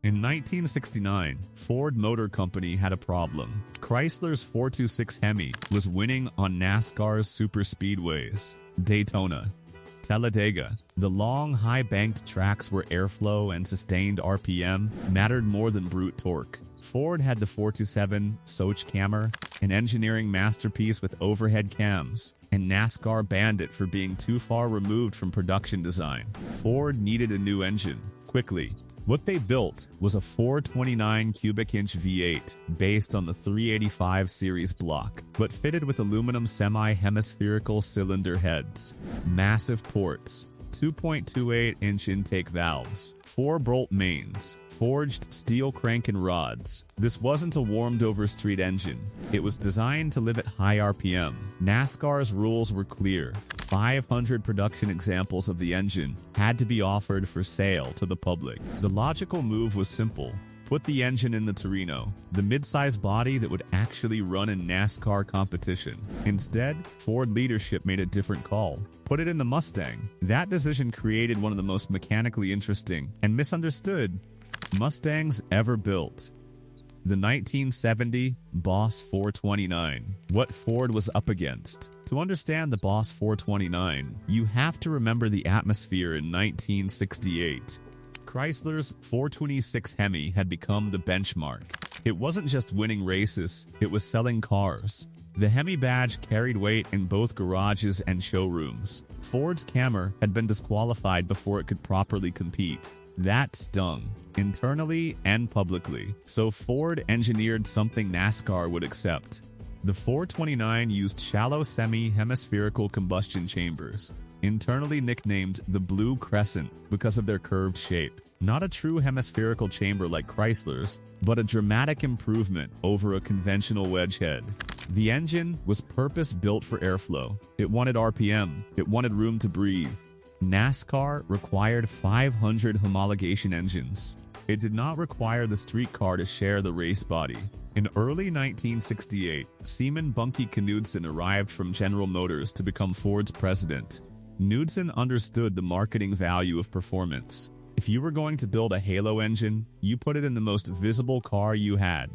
In 1969, Ford Motor Company had a problem. Chrysler's 426 Hemi was winning on NASCAR's superspeedways, Daytona, Talladega. The long, high-banked tracks where airflow and sustained RPM mattered more than brute torque. Ford had the 427 Soch Cammer, an engineering masterpiece with overhead cams, and NASCAR banned it for being too far removed from production design. Ford needed a new engine, quickly. What they built was a 429 cubic inch V8 based on the 385 series block, but fitted with aluminum semi-hemispherical cylinder heads, massive ports, 2.28-inch intake valves, 4-bolt mains, forged steel crank and rods. This wasn't a warmed-over street engine. It was designed to live at high RPM. NASCAR's rules were clear. 500 production examples of the engine had to be offered for sale to the public. The logical move was simple. Put the engine in the Torino, the mid-size body that would actually run in NASCAR competition. Instead, Ford leadership made a different call. Put it in the Mustang. That decision created one of the most mechanically interesting and misunderstood Mustangs ever built. The 1970 Boss 429. What Ford was up against. To understand the Boss 429, you have to remember the atmosphere in 1968. Chrysler's 426 Hemi had become the benchmark. It wasn't just winning races, it was selling cars. The Hemi badge carried weight in both garages and showrooms. Ford's Cammer had been disqualified before it could properly compete. That stung, internally and publicly, so Ford engineered something NASCAR would accept. The 429 used shallow semi-hemispherical combustion chambers, internally nicknamed the Blue Crescent because of their curved shape. Not a true hemispherical chamber like Chrysler's, but a dramatic improvement over a conventional wedge head. The engine was purpose-built for airflow. It wanted RPM. It wanted room to breathe. NASCAR required 500 homologation engines. It did not require the street car to share the race body. In early 1968, Seaman Bunky Knudsen arrived from General Motors to become Ford's president. Knudsen understood the marketing value of performance. If you were going to build a halo engine, you put it in the most visible car you had,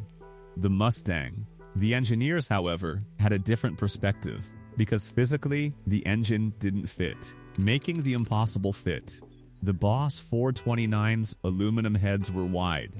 the Mustang. The engineers, however, had a different perspective, because physically, the engine didn't fit, making the impossible fit. The Boss 429's aluminum heads were wide.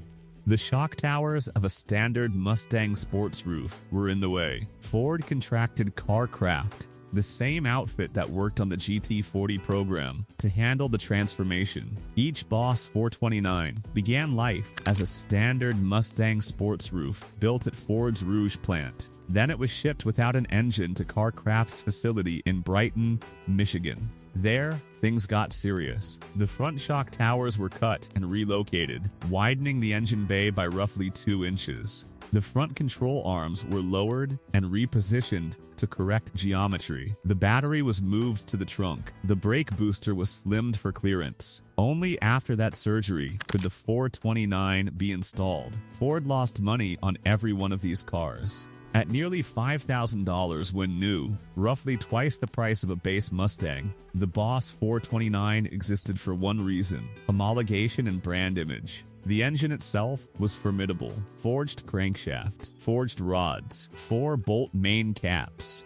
The shock towers of a standard Mustang sports roof were in the way. Ford contracted Kar Kraft, the same outfit that worked on the GT40 program, to handle the transformation. Each Boss 429 began life as a standard Mustang sports roof built at Ford's Rouge plant. Then it was shipped without an engine to Kar Kraft's facility in Brighton, Michigan. There, things got serious. The front shock towers were cut and relocated, widening the engine bay by roughly 2 inches. The front control arms were lowered and repositioned to correct geometry. The battery was moved to the trunk. The brake booster was slimmed for clearance. Only after that surgery could the 429 be installed. Ford lost money on every one of these cars. At nearly $5,000 when new, roughly twice the price of a base Mustang, the Boss 429 existed for one reason: homologation and brand image. The engine itself was formidable. Forged crankshaft, forged rods, 4-bolt main caps,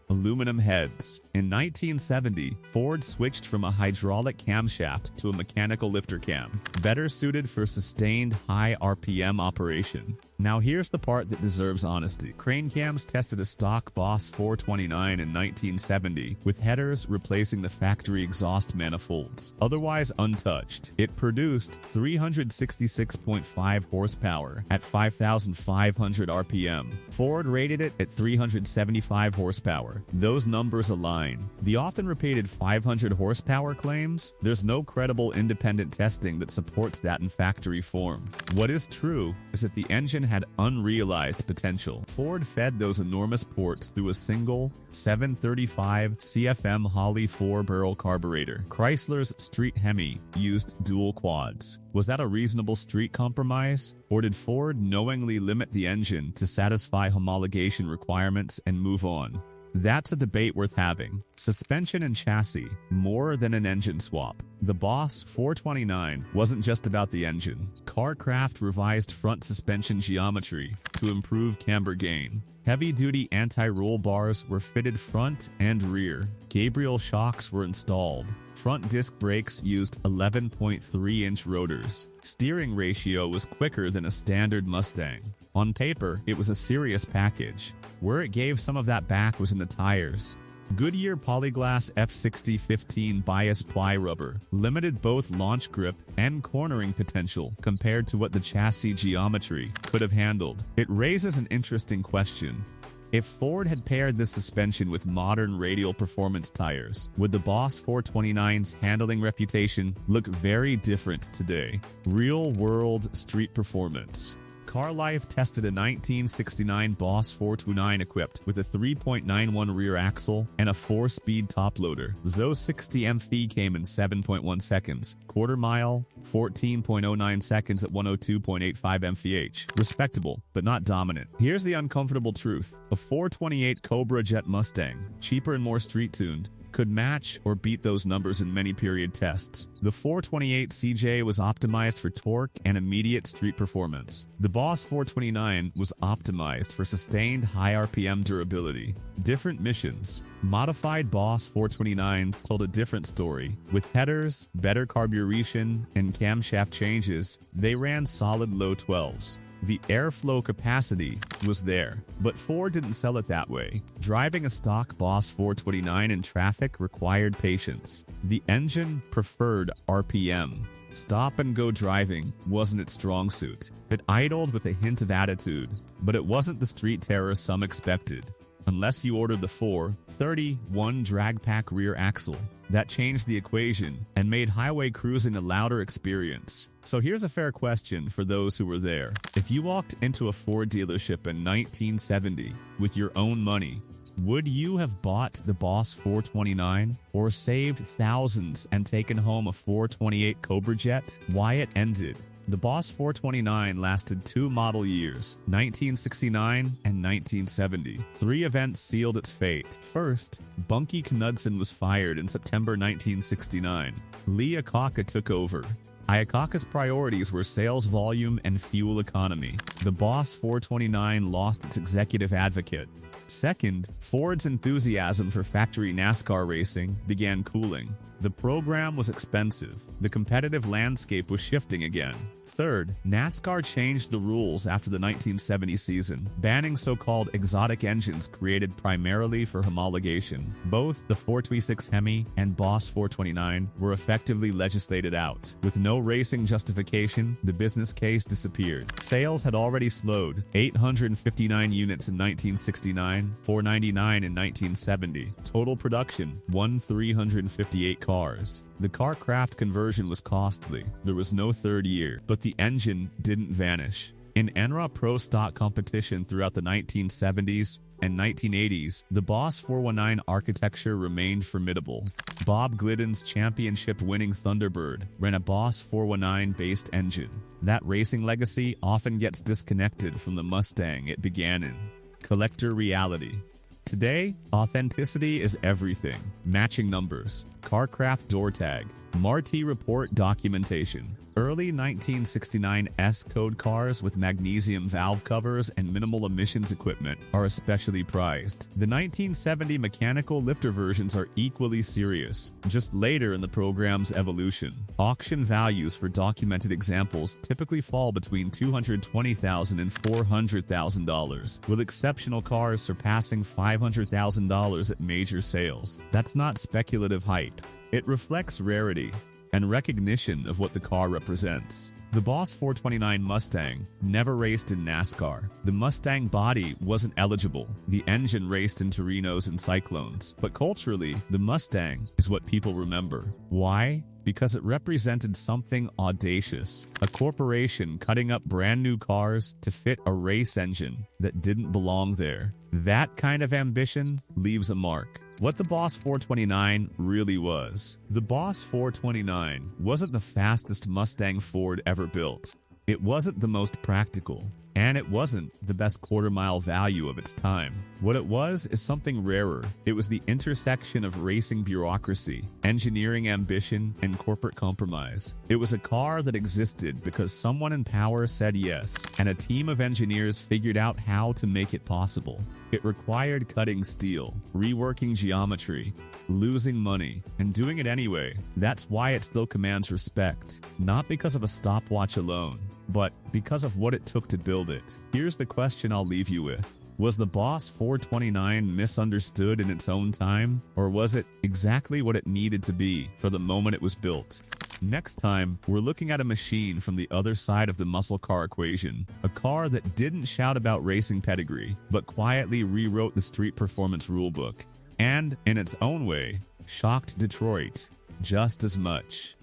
aluminum heads. In 1970, Ford switched from a hydraulic camshaft to a mechanical lifter cam, better suited for sustained high RPM operation. Now here's the part that deserves honesty. Crane cams tested a stock Boss 429 in 1970, with headers replacing the factory exhaust manifolds, otherwise untouched. It produced 366.5 horsepower at 5,500 RPM. Ford rated it at 375 horsepower. Those numbers align. The often repeated 500 horsepower claims, there's no credible independent testing that supports that in factory form. What is true is that the engine had unrealized potential. Ford fed those enormous ports through a single 735 CFM Holley 4-barrel carburetor. Chrysler's Street Hemi used dual quads. Was that a reasonable street compromise? Or did Ford knowingly limit the engine to satisfy homologation requirements and move on? That's a debate worth having. Suspension and chassis, more than an engine swap. The Boss 429 wasn't just about the engine. Kar Kraft revised front suspension geometry to improve camber gain. Heavy-duty anti-roll bars were fitted front and rear. Gabriel shocks were installed. Front disc brakes used 11.3-inch rotors. Steering ratio was quicker than a standard Mustang. On paper, it was a serious package. Where it gave some of that back was in the tires. Goodyear Polyglass F60-15 bias ply rubber limited both launch grip and cornering potential compared to what the chassis geometry could have handled. It raises an interesting question. If Ford had paired this suspension with modern radial performance tires, would the Boss 429's handling reputation look very different today? Real-world street performance. Car Life tested a 1969 Boss 429 equipped with a 3.91 rear axle and a 4-speed top loader. ZO 60 MF came in 7.1 seconds, quarter mile, 14.09 seconds at 102.85 mph. Respectable, but not dominant. Here's the uncomfortable truth. A 428 Cobra Jet Mustang, cheaper and more street-tuned, could match or beat those numbers in many period tests. The 428 CJ was optimized for torque and immediate street performance. The Boss 429 was optimized for sustained high RPM durability. Different missions. Modified Boss 429s told a different story. With headers, better carburation, and camshaft changes, they ran solid low 12s. The airflow capacity was there, but Ford didn't sell it that way. Driving a stock Boss 429 in traffic required patience. The engine preferred RPM. Stop-and-go driving wasn't its strong suit. It idled with a hint of attitude, but it wasn't the street terror some expected. Unless you ordered the 431 drag pack rear axle. That changed the equation and made highway cruising a louder experience. So here's a fair question for those who were there. If you walked into a Ford dealership in 1970 with your own money, would you have bought the Boss 429 or saved thousands and taken home a 428 Cobra Jet? Why it ended. The Boss 429 lasted 2 model years, 1969 and 1970. 3 events sealed its fate. First, Bunky Knudsen was fired in September 1969. Lee Iacocca took over. Iacocca's priorities were sales volume and fuel economy. The Boss 429 lost its executive advocate. Second, Ford's enthusiasm for factory NASCAR racing began cooling. The program was expensive. The competitive landscape was shifting again. Third, NASCAR changed the rules after the 1970 season, banning so-called exotic engines created primarily for homologation. Both the 426 Hemi and Boss 429 were effectively legislated out. With no racing justification, the business case disappeared. Sales had already slowed, 859 units in 1969, 499 in 1970. Total production, 1,358 cars. The Kar Kraft conversion was costly. There was no third year, but the engine didn't vanish. In NRA Pro Stock competition throughout the 1970s and 1980s, the Boss 419 architecture remained formidable. Bob Glidden's championship-winning Thunderbird ran a Boss 419-based engine. That racing legacy often gets disconnected from the Mustang it began in. Collector reality. Today, authenticity is everything. Matching numbers, Kar Kraft door tag, Marti report documentation. Early 1969 S-code cars with magnesium valve covers and minimal emissions equipment are especially prized. The 1970 mechanical lifter versions are equally serious, just later in the program's evolution. Auction values for documented examples typically fall between $220,000 and $400,000, with exceptional cars surpassing $500,000 at major sales. That's not speculative hype. It reflects rarity and recognition of what the car represents. The Boss 429 Mustang never raced in NASCAR. The Mustang body wasn't eligible. The engine raced in Torinos and Cyclones. But culturally, the Mustang is what people remember. Why? Because it represented something audacious. A corporation cutting up brand new cars to fit a race engine that didn't belong there. That kind of ambition leaves a mark. What the Boss 429 really was. The Boss 429 wasn't the fastest Mustang Ford ever built. It wasn't the most practical. And it wasn't the best quarter-mile value of its time. What it was is something rarer. It was the intersection of racing bureaucracy, engineering ambition, and corporate compromise. It was a car that existed because someone in power said yes, and a team of engineers figured out how to make it possible. It required cutting steel, reworking geometry, losing money, and doing it anyway. That's why it still commands respect, not because of a stopwatch alone, but because of what it took to build it. Here's the question I'll leave you with. Was the Boss 429 misunderstood in its own time, or was it exactly what it needed to be for the moment it was built? Next time, we're looking at a machine from the other side of the muscle car equation, a car that didn't shout about racing pedigree, but quietly rewrote the street performance rulebook, and, in its own way, shocked Detroit just as much.